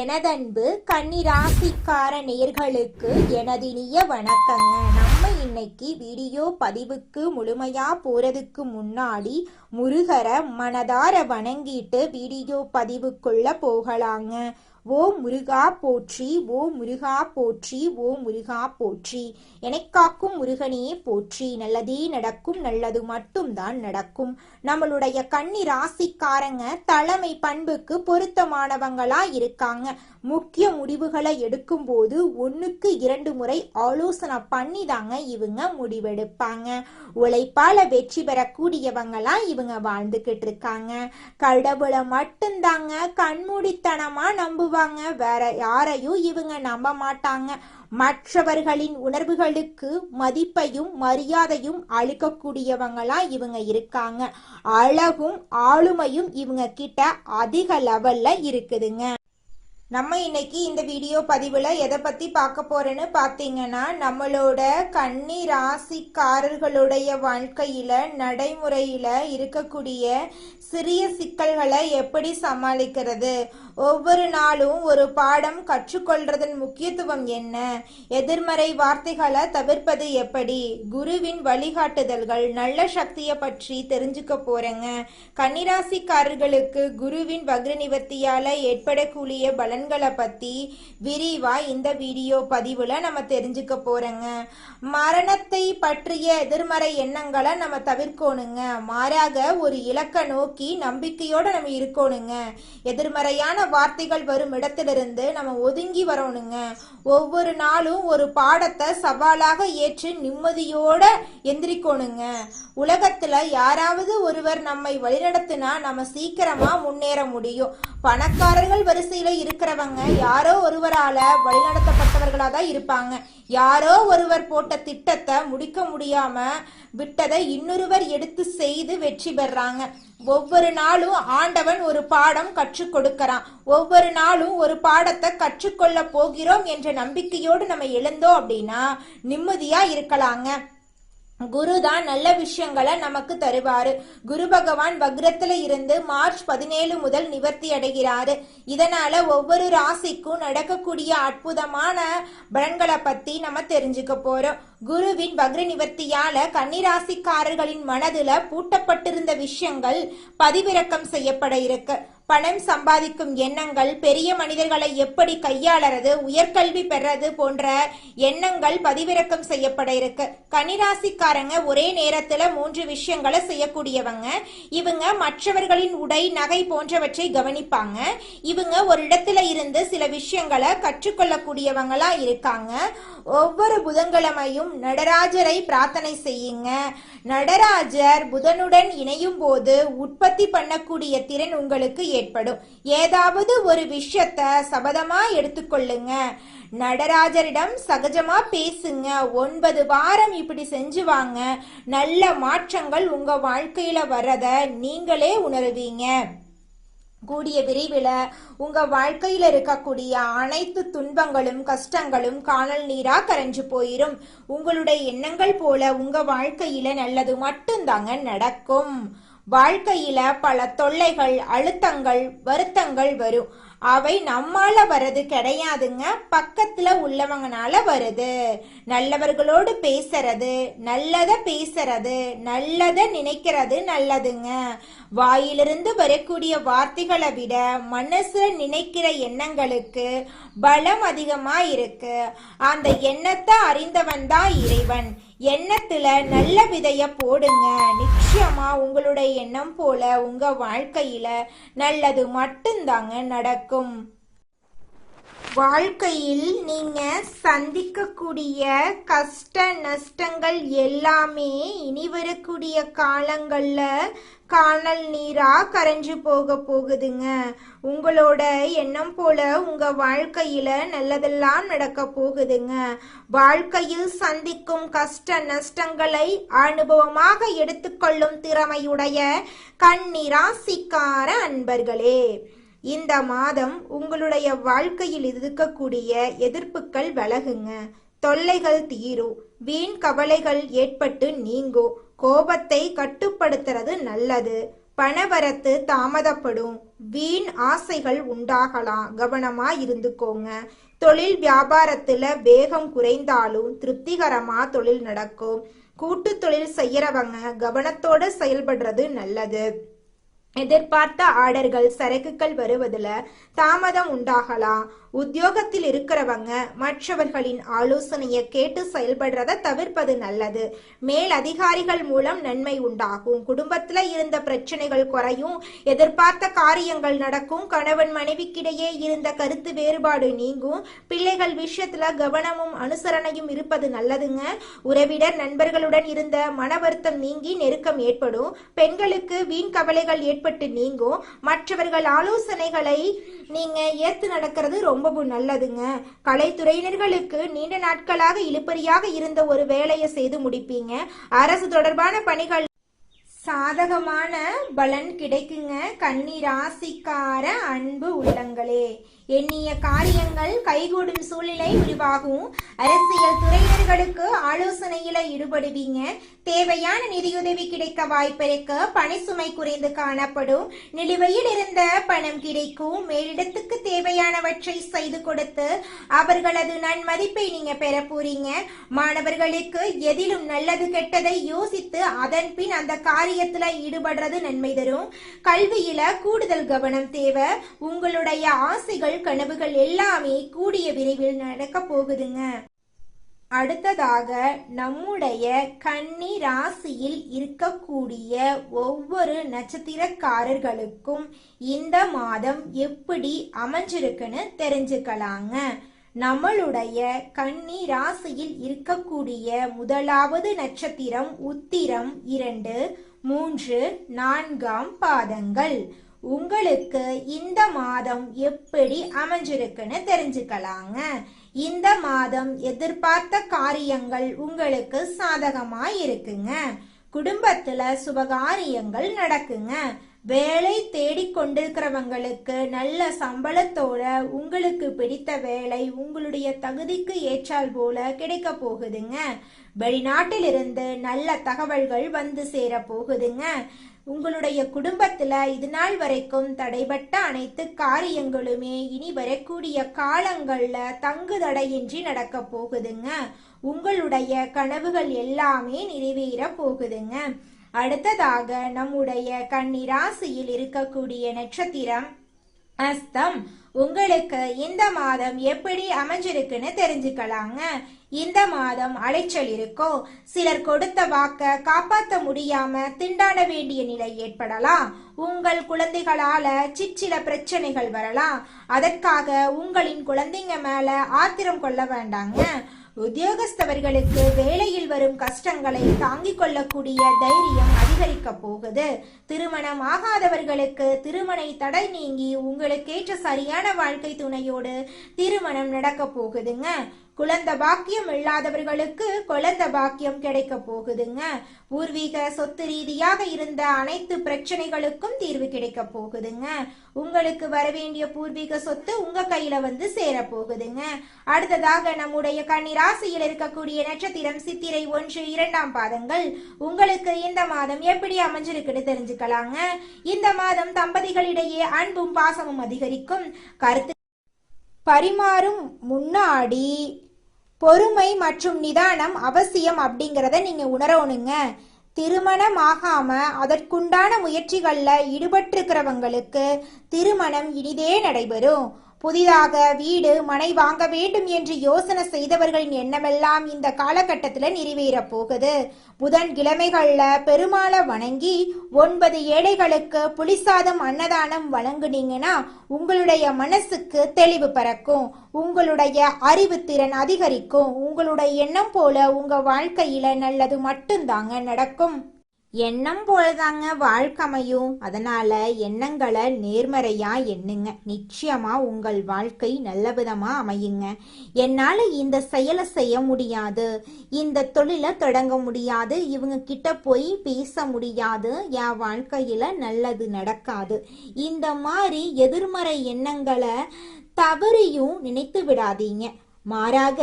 எனதன்பு கன்னிராசிக்கார நேர்களுக்கு எனதினிய வணக்கங்க. நம்ம இன்னைக்கு வீடியோ பதிவுக்கு முழுமையா போறதுக்கு முன்னாடி முருகரை மனதார வணங்கிட்டு வீடியோ பதிவுக்குள்ள போகலாங்க. ஓ முருகா போற்றி, ஓ முருகா போற்றி, ஓ முருகா போற்றி. எனக்காக்கும் முருகனே போற்றி. நல்லதே நடக்கும், நல்லது மட்டும்தான் நடக்கும். நம்மளுடைய கன்னி ராசிக்காரங்க தலைமை பண்புக்கு பொருத்தமானவங்களா இருக்காங்க. முக்கிய முடிவுகளை எடுக்கும் போது 1க்கு 2 முறை ஆலோசனை பண்ணி தாங்க இவங்க முடிவெடுப்பாங்க. உழைப்பால வெற்றி பெறக்கூடியவங்களா இவங்க வாழ்ந்துகிட்டு இருக்காங்க. கடவுளை மட்டும்தாங்க கண்மூடித்தனமா நம்புவாங்க. வேற யாரையும் இவங்க நம்ப மாட்டாங்க. மற்றவர்களின் உணர்வுகளுக்கு மதிப்பையும் மரியாதையும் அளிக்கக்கூடியவங்களா இவங்க இருக்காங்க. அழகும் ஆளுமையும் இவங்க கிட்ட அதிக லெவல்ல இருக்குதுங்க. நம்ம இன்னைக்கு இந்த வீடியோ பதிவுல எதை பத்தி பார்க்க போறேன்னு பாத்தீங்கன்னா, நம்மளோட கன்னி ராசிக்காரர்களுடைய வாழ்க்கையில நடைமுறையில இருக்கக்கூடிய சிறிய சிக்கல்களை எப்படி சமாளிக்கிறது, ஒவ்வொரு நாளும் ஒரு பாடம் கற்றுக்கொள்றதன் முக்கியத்துவம் என்ன, எதிர்மறை வார்த்தைகளை தவிர்ப்பது எப்படி, குருவின் வழிகாட்டுதல்கள், நல்ல சக்தியை பற்றி தெரிஞ்சுக்க போறேங்க. கன்னிராசிக்காரர்களுக்கு குருவின் வக்ர நிவர்த்தியால ஏற்படக்கூடிய பலன்களை பத்தி விரிவா இந்த வீடியோ பதிவுல நம்ம தெரிஞ்சுக்க போறோங்க. மரணத்தை பற்றிய எதிர்மறை எண்ணங்களை நம்ம தவிர்க்கணுங்க. மாறாக ஒரு இலக்க நோக்கி நம்பிக்கையோட நம்ம இருக்கணுங்க. எதிர்மறையான வார்த்தைகள் வரும் இடத்திலிருந்து நம்ம ஒதுங்கி வரணுங்க. ஒவ்வொரு நாளும் ஒரு பாடத்தை சவாலாக ஏற்று நிம்மதியோட எந்திரிக்கணுங்க. உலகத்துல யாராவது ஒருவர் நம்மை வழிநடத்தினா நம்ம சீக்கிரமா முன்னேற முடியும். பணக்காரர்கள் வரிசையில இருக்கிறவங்க யாரோ ஒருவரால வழிநடத்தப்பட்டவர்களா தான் இருப்பாங்க. யாரோ ஒருவர் போட்ட திட்டத்தை முடிக்க முடியாம விட்டதை இன்னொருவர் எடுத்து செய்து வெற்றி பெறாங்க. ஒவ்வொரு நாளும் ஆண்டவன் ஒரு பாடம் கற்றுக் கொடுக்கறான். ஒவ்வொரு நாளும் ஒரு பாடத்தை கற்றுக்கொள்ள போகிறோம் என்ற நம்பிக்கையோடு நம்ம எழுந்தோம் அப்படின்னா நிம்மதியா இருக்கலாங்க. குரு தான் நல்ல விஷயங்களை நமக்கு தருவாரு. குரு பகவான் வக்ரத்துல இருந்து மார்ச் 17 முதல் நிவர்த்தி அடைகிறாரு. இதனால ஒவ்வொரு ராசிக்கும் நடக்கக்கூடிய அற்புதமான பலன்களை பத்தி நம்ம தெரிஞ்சுக்க போறோம். குருவின் வக்ர நிவர்த்தியால கன்னிராசிக்காரர்களின் மனதுல பூட்டப்பட்டிருந்த விஷயங்கள் பதிவிறக்கம் செய்யப்பட இருக்கு. பணம் சம்பாதிக்கும் எண்ணங்கள், பெரிய மனிதர்களை எப்படி கையாளறது, உயர்கல்வி பெறது போன்ற எண்ணங்கள் பதிவிறக்கம் செய்யப்பட இருக்கு. கன்னிராசிக்காரங்க ஒரே நேரத்துல 3 விஷயங்களை செய்யக்கூடியவங்க. இவங்க மற்றவர்களின் உடை, நகை போன்றவற்றை கவனிப்பாங்க. இவங்க ஒரு இடத்துல இருந்து சில விஷயங்களை கற்றுக்கொள்ளக்கூடியவங்களா இருக்காங்க. ஒவ்வொரு புதன்கிழமையும் நடராஜரை பிரார்த்தனை செய்யுங்க. நடராஜர் புதனுடன் இணையும் போது உற்பத்தி பண்ணக்கூடிய திறன் உங்களுக்கு ஏற்படும். ஏதாவது ஒரு விஷயத்த சபதமா எடுத்துக்கொள்ளுங்க. நடராஜரிடம் சகஜமா பேசுங்க. 9 வாரம் இப்படி செஞ்சு வாங்க. நல்ல மாற்றங்கள் உங்க வாழ்க்கையில வர்றத நீங்களே உணருவீங்க. கூடிய விரைவில் உங்க வாழ்க்கையில இருக்கக்கூடிய அனைத்து துன்பங்களும் கஷ்டங்களும் காணல் நீரா கரைஞ்சு போயிரும். உங்களுடைய எண்ணங்கள் போல உங்க வாழ்க்கையில நல்லது மட்டும்தாங்க நடக்கும். வாழ்க்கையில பல தொல்லைகள், அழுத்தங்கள், வருத்தங்கள் வரும். அவை நம்மால வர்றது கிடையாதுங்க, பக்கத்துல உள்ளவங்கனால வருது. நல்லவர்களோடு பேசுறது, நல்லத பேசுறது, நல்லத நினைக்கிறது நல்லதுங்க. வாயிலிருந்து வரக்கூடிய வார்த்தைகளை விட மனசுல நினைக்கிற எண்ணங்களுக்கு பலம் அதிகமா இருக்கு. அந்த எண்ணத்தை அறிந்தவன் தான் இறைவன். எண்ணத்துல நல்ல விதைய போடுங்க. நிச்சயமா உங்களுடைய எண்ணம் போல உங்க வாழ்க்கையில நல்லது மட்டும்தாங்க நடக்கும். வாழ்க்கையில் நீங்க சந்திக்கக்கூடிய கஷ்ட நஷ்டங்கள் எல்லாமே இனி வரக்கூடிய காலங்கள்ல காணல் நீரா கரைஞ்சு போகுதுங்க. உங்களோட எண்ணம் போல உங்க வாழ்க்கையில நல்லதெல்லாம் நடக்க போகுதுங்க. வாழ்க்கையில் சந்திக்கும் கஷ்ட நஷ்டங்களை அனுபவமாக எடுத்துக்கொள்ளும் திறமையுடைய கன்னி ராசிக்கார அன்பர்களே, இந்த மாதம் உங்களுடைய வாழ்க்கையில் இருக்கக்கூடிய எதிர்ப்புகள் விலகுங்க. தொல்லைகள் தீரும். வீண் கவலைகள் ஏற்பட்டு நீங்கும். கோபத்தை கட்டுப்படுத்துறது நல்லது. பணவரத்து தாமதப்படும், வீண் ஆசைகள் உண்டாகலாம், கவனமா இருந்துக்கோங்க. தொழில் வியாபாரத்துல வேகம் குறைந்தாலும் திருப்திகரமா தொழில் நடக்கும். கூட்டு தொழில் செய்யறவங்க கவனத்தோட செயல்படுறது நல்லது. எதிர்பார்த்த ஆர்டர்கள் சரக்குகள் வருவதில் தாமதம் உண்டாகலாம். உத்தியோகத்தில் இருக்கிறவங்க மற்றவர்களின் ஆலோசனையை கேட்டு செயல்படுறத தவிர்ப்பது நல்லது. மேல் அதிகாரிகள் மூலம் நன்மை உண்டாகும். குடும்பத்துல இருந்த பிரச்சனைகள் குறையும். எதிர்பார்த்த காரியங்கள் நடக்கும். கணவன் மனைவிக்கிடையே இருந்த கருத்து வேறுபாடு நீங்கும். பிள்ளைகள் விஷயத்துல கவனமும் அனுசரணையும் இருப்பது நல்லதுங்க. உறவினர் நண்பர்களுடன் இருந்த மன வருத்தம் நீங்கி நெருக்கம் ஏற்படும். பெண்களுக்கு வீண் கவலைகள் ஏற்பட்டு நீங்கும். மற்றவர்கள் ஆலோசனைகளை நீங்க ஏத்து நடக்கிறது ரொம்பவும் நல்லதுங்க. கலைத்துறையினர்களுக்கு நீண்ட நாட்களாக இழுபறியாக இருந்த ஒரு வேலையை செய்து முடிப்பீங்க. அரசு தொடர்பான பணிகள் சாதகமான பலன் கிடைக்குங்க. கன்னி ராசிக்கார அன்பு உள்ளங்களே, எண்ணிய காரியங்கள் கைகூடும் சூழ்நிலை உருவாகும். அரசியல் துறையினர்களுக்கு ஆலோசனையில ஈடுபடுவீங்க. தேவையான நிதியுதவி கிடைக்க வாய்ப்பிருக்க. பணிசுமை குறைந்து காணப்படும். நிலுவையில் இருந்த பணம் கிடைக்கும். மேலிடத்துக்கு தேவையானவற்றை செய்து கொடுத்து அவர்களது நன்மதிப்பை நீங்க பெற போறீங்க. மாணவர்களுக்கு எதிலும் நல்லது கெட்டதை யோசித்து அதன் பின் அந்த காரியத்துல ஈடுபடுறது நன்மை தரும். கல்வியில கூடுதல் கவனம் தேவை. உங்களுடைய ஆசைகள் கனவுகள் எல்லாமே கூடிய விரைவில் நடக்க போகுதுங்க. அடுத்ததாக நம்முடைய கன்னி ராசியில் இருக்கக்கூடிய ஒவ்வொரு நட்சத்திரக்காரர்களுக்கும் இந்த மாதம் எப்படி அமைஞ்சிருக்குன்னு தெரிஞ்சுக்கலாங்க. நம்மளுடைய கன்னி ராசியில் இருக்கக்கூடிய முதலாவது நட்சத்திரம் உத்திரம் 2, 3, 4 பாதங்கள். உங்களுக்கு இந்த மாதம் எப்படி அமைஞ்சிருக்குன்னு தெரிஞ்சுக்கலாங்க. இந்த மாதம் எதிர்பார்த்த காரியங்கள் உங்களுக்கு சாதகமா இருக்குங்க. குடும்பத்துல சுபகாரியங்கள் நடக்குங்க. வேலை தேடிக்கொண்டிருக்கிறவங்களுக்கு நல்ல சம்பளத்தோட உங்களுக்கு பிடித்த வேலை உங்களுடைய தகுதிக்கு ஏற்றால் போல கிடைக்க போகுதுங்க. வெளிநாட்டிலிருந்து நல்ல தகவல்கள் வந்து சேர போகுதுங்க. உங்களுடைய குடும்பத்துல இது நாள் வரைக்கும் தடைபட்ட அனைத்து காரியங்களுமே இனி வரக்கூடிய காலங்கள்ல தங்கு தடையின்றி நடக்க போகுதுங்க. உங்களுடைய கனவுகள் எல்லாமே நிறைவேற போகுதுங்க. அடுத்ததாக நம்முடைய கன்னி ராசியில் இருக்கக்கூடிய நட்சத்திரம் அஸ்தம். உங்களுக்கு இந்த மாதம் எப்படி அமைஞ்சிருக்குன்னு தெரிஞ்சுக்கலாங்க. இந்த மாதம் அலைச்சல் இருக்கும். சிலர் கொடுத்த வாக்க காப்பாற்ற முடியாம திண்டாட வேண்டிய நிலை ஏற்படலாம். உங்கள் குழந்தைகளால சிற்சில பிரச்சனைகள் வரலாம். அதற்காக உங்களின் குழந்தைங்க மேல ஆத்திரம் கொள்ள வேண்டாங்க. உத்தியோகஸ்தவர்களுக்கு வேலையில் வரும் கஷ்டங்களை தாங்கிக் கொள்ளக்கூடிய தைரியம் அதிகரிக்க போகுது. திருமணம் ஆகாதவர்களுக்கு திருமண தடை நீங்கி உங்களுக்கேற்ற சரியான வாழ்க்கை துணையோடு திருமணம் நடக்க போகுதுங்க. குழந்தை பாக்கியம் இல்லாதவர்களுக்கு குழந்தை பாக்கியம் கிடைக்க போகுதுங்க. பூர்வீக சொத்து ரீதியாக இருந்த அனைத்து பிரச்சனைகளுக்கும் தீர்வு கிடைக்க போகுதுங்க. உங்களுக்கு வரவேண்டிய பூர்வீக சொத்து உங்க கையில வந்து சேர போகுதுங்க. அடுத்ததாக நம்முடைய கன்னி ராசியில் இருக்கக்கூடிய நட்சத்திரம் சித்திரை 1, 2 பாதங்கள். உங்களுக்கு இந்த மாதம் எப்படி அமைஞ்சிருக்குன்னு தெரிஞ்சுக்கலாங்க. இந்த மாதம் தம்பதிகளிடையே அன்பும் பாசமும் அதிகரிக்கும். கருத்து பரிமாறும் முன்னாடி பொறுமை மற்றும் நிதானம் அவசியம் அப்படிங்கிறத நீங்க உணரணுங்க. திருமணம் ஆகாம அதற்குண்டான முயற்சிகள்ல ஈடுபட்டிருக்கிறவங்களுக்கு திருமணம் இனிதே நடைபெறும். புதிதாக வீடு மனை வாங்க வேண்டும் என்று யோசனை செய்தவர்களின் எண்ணமெல்லாம் இந்த காலகட்டத்தில் நிறைவேற போகுது. புதன் கிழமைகள்ல பெருமாளை வணங்கி 9 ஏழைகளுக்கு புளிசாதம் அன்னதானம் வழங்குனீங்கன்னா உங்களுடைய மனசுக்கு தெளிவு பிறக்கும். உங்களுடைய அறிவுத்திறன் அதிகரிக்கும். உங்களுடைய எண்ணம் போல உங்க வாழ்க்கையில நல்லது மட்டும்தாங்க நடக்கும். எண்ணம் போலதாங்க வாழ்க்கையும். அதனால எண்ணங்களை நேர்மறையா எண்ணுங்க. நிச்சயமா உங்கள் வாழ்க்கை நல்ல விதமா அமையுங்க. என்னால இந்த செயலை செய்ய முடியாது, இந்த தொழிலை தொடங்க முடியாது, இவங்க கிட்ட போய் பேச முடியாது, என் வாழ்க்கையில நல்லது நடக்காது, இந்த மாதிரி எதிர்மறை எண்ணங்களை தவறியும் நினைத்து விடாதீங்க. மாறாக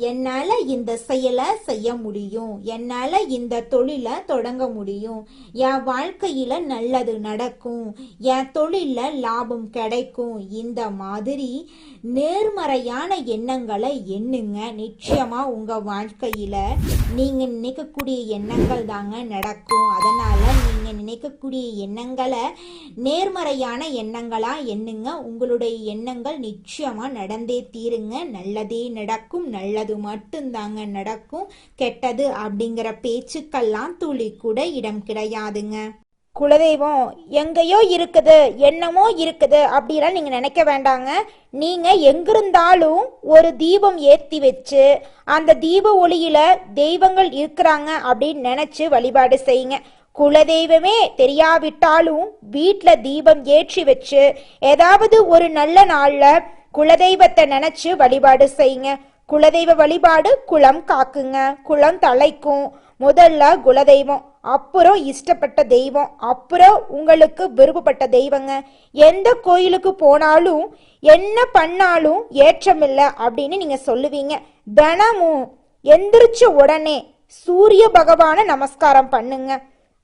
என்னால இந்த செயலை செய்ய முடியும், என்னால இந்த தொழிலை தொடங்க முடியும், என் வாழ்க்கையில நல்லது நடக்கும், என் தொழில லாபம் கிடைக்கும், இந்த மாதிரி நேர்மறையான எண்ணங்களை எண்ணுங்க. நிச்சயமா உங்க வாழ்க்கையில நீங்க நினைக்கக்கூடிய எண்ணங்கள் தாங்க நடக்கும். அதனால நீங்க நினைக்கக்கூடிய எண்ணங்களை நேர்மறையான எண்ணங்களா எண்ணுங்க. உங்களுடைய எண்ணங்கள் நிச்சயமா நடந்தே தீருங்க. நல்லதே நடக்கும், நல்லது மட்டும்தாங்க நடக்கும். கெட்டது அப்படிங்கிற பேச்சுக்கெல்லாம் துளி கூட இடம் கிடையாதுங்க. குலதெய்வம் எங்கேயோ இருக்குது, என்னமோ இருக்குது அப்படிலாம் நீங்க நினைக்க வேண்டாங்க. நீங்க எங்கிருந்தாலும் ஒரு தீபம் ஏற்றி வச்சு அந்த தீப ஒளியில தெய்வங்கள் இருக்கிறாங்க அப்படின்னு நினைச்சு வழிபாடு செய்யுங்க. குலதெய்வமே தெரியாவிட்டாலும் வீட்டில் தீபம் ஏற்றி வச்சு ஏதாவது ஒரு நல்ல நாள்ல குலதெய்வத்தை நினைச்சு வழிபாடு செய்யுங்க. குலதெய்வ வழிபாடு குலம் காக்குங்க, குலம் தலைக்கும். முதல்ல குலதெய்வம், அப்புறம் இஷ்டப்பட்ட தெய்வம், அப்புறம் உங்களுக்கு விருப்பப்பட்ட தெய்வங்க. எந்த கோயிலுக்கு போனாலும் என்ன பண்ணாலும் ஏற்றமில்லை அப்படின்னு நீங்க சொல்லுவீங்க. தினமும் எந்திரிச்ச உடனே சூரிய பகவான நமஸ்காரம் பண்ணுங்க.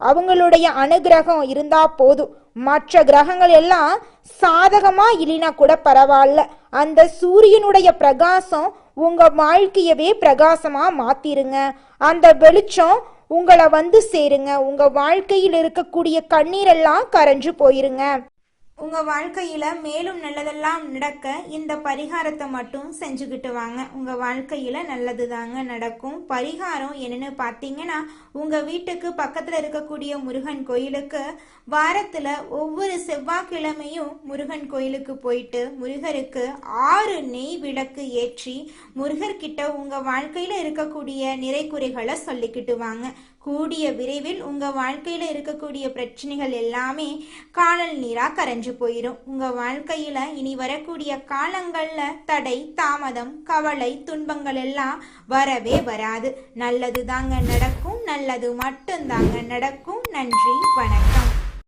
அவங்களுடைய அனுகிரகம் இருந்தா போதும். மற்ற கிரகங்கள் எல்லாம் சாதகமா இல்லைனா கூட பரவாயில்ல, அந்த சூரியனுடைய பிரகாசம் உங்க வாழ்க்கையவே பிரகாசமா மாத்திருங்க. அந்த வெளிச்சம் உங்களை வந்து சேருங்க. உங்க வாழ்க்கையில் இருக்கக்கூடிய கண்ணீரெல்லாம் கரைஞ்சு போயிருங்க. உங்க வாழ்க்கையில மேலும் நல்லதெல்லாம் நடக்க இந்த பரிகாரத்தை மட்டும் செஞ்சுக்கிட்டு வாங்க. உங்க வாழ்க்கையில நல்லது தாங்க நடக்கும். பரிகாரம் என்னன்னு பார்த்தீங்கன்னா, உங்க வீட்டுக்கு பக்கத்துல இருக்கக்கூடிய முருகன் கோயிலுக்கு வாரத்துல ஒவ்வொரு செவ்வாய்க்கிழமையும் முருகன் கோயிலுக்கு போயிட்டு முருகருக்கு 6 நெய் விளக்கு ஏற்றி முருகர்கிட்ட உங்க வாழ்க்கையில இருக்கக்கூடிய நிறைக்குறைகளை சொல்லிக்கிட்டு வாங்க. கூடிய விரைவில் உங்க வாழ்க்கையில இருக்கக்கூடிய பிரச்சனைகள் எல்லாமே காணல் நீரா கரைஞ்சு போயிடும். உங்க வாழ்க்கையில இனி வரக்கூடிய காலங்கள்ல தடை, தாமதம், கவலை, துன்பங்கள் எல்லாம் வரவே வராது. நல்லது தாங்க நடக்கும், நல்லது மட்டும்தாங்க நடக்கும். நன்றி, வணக்கம்.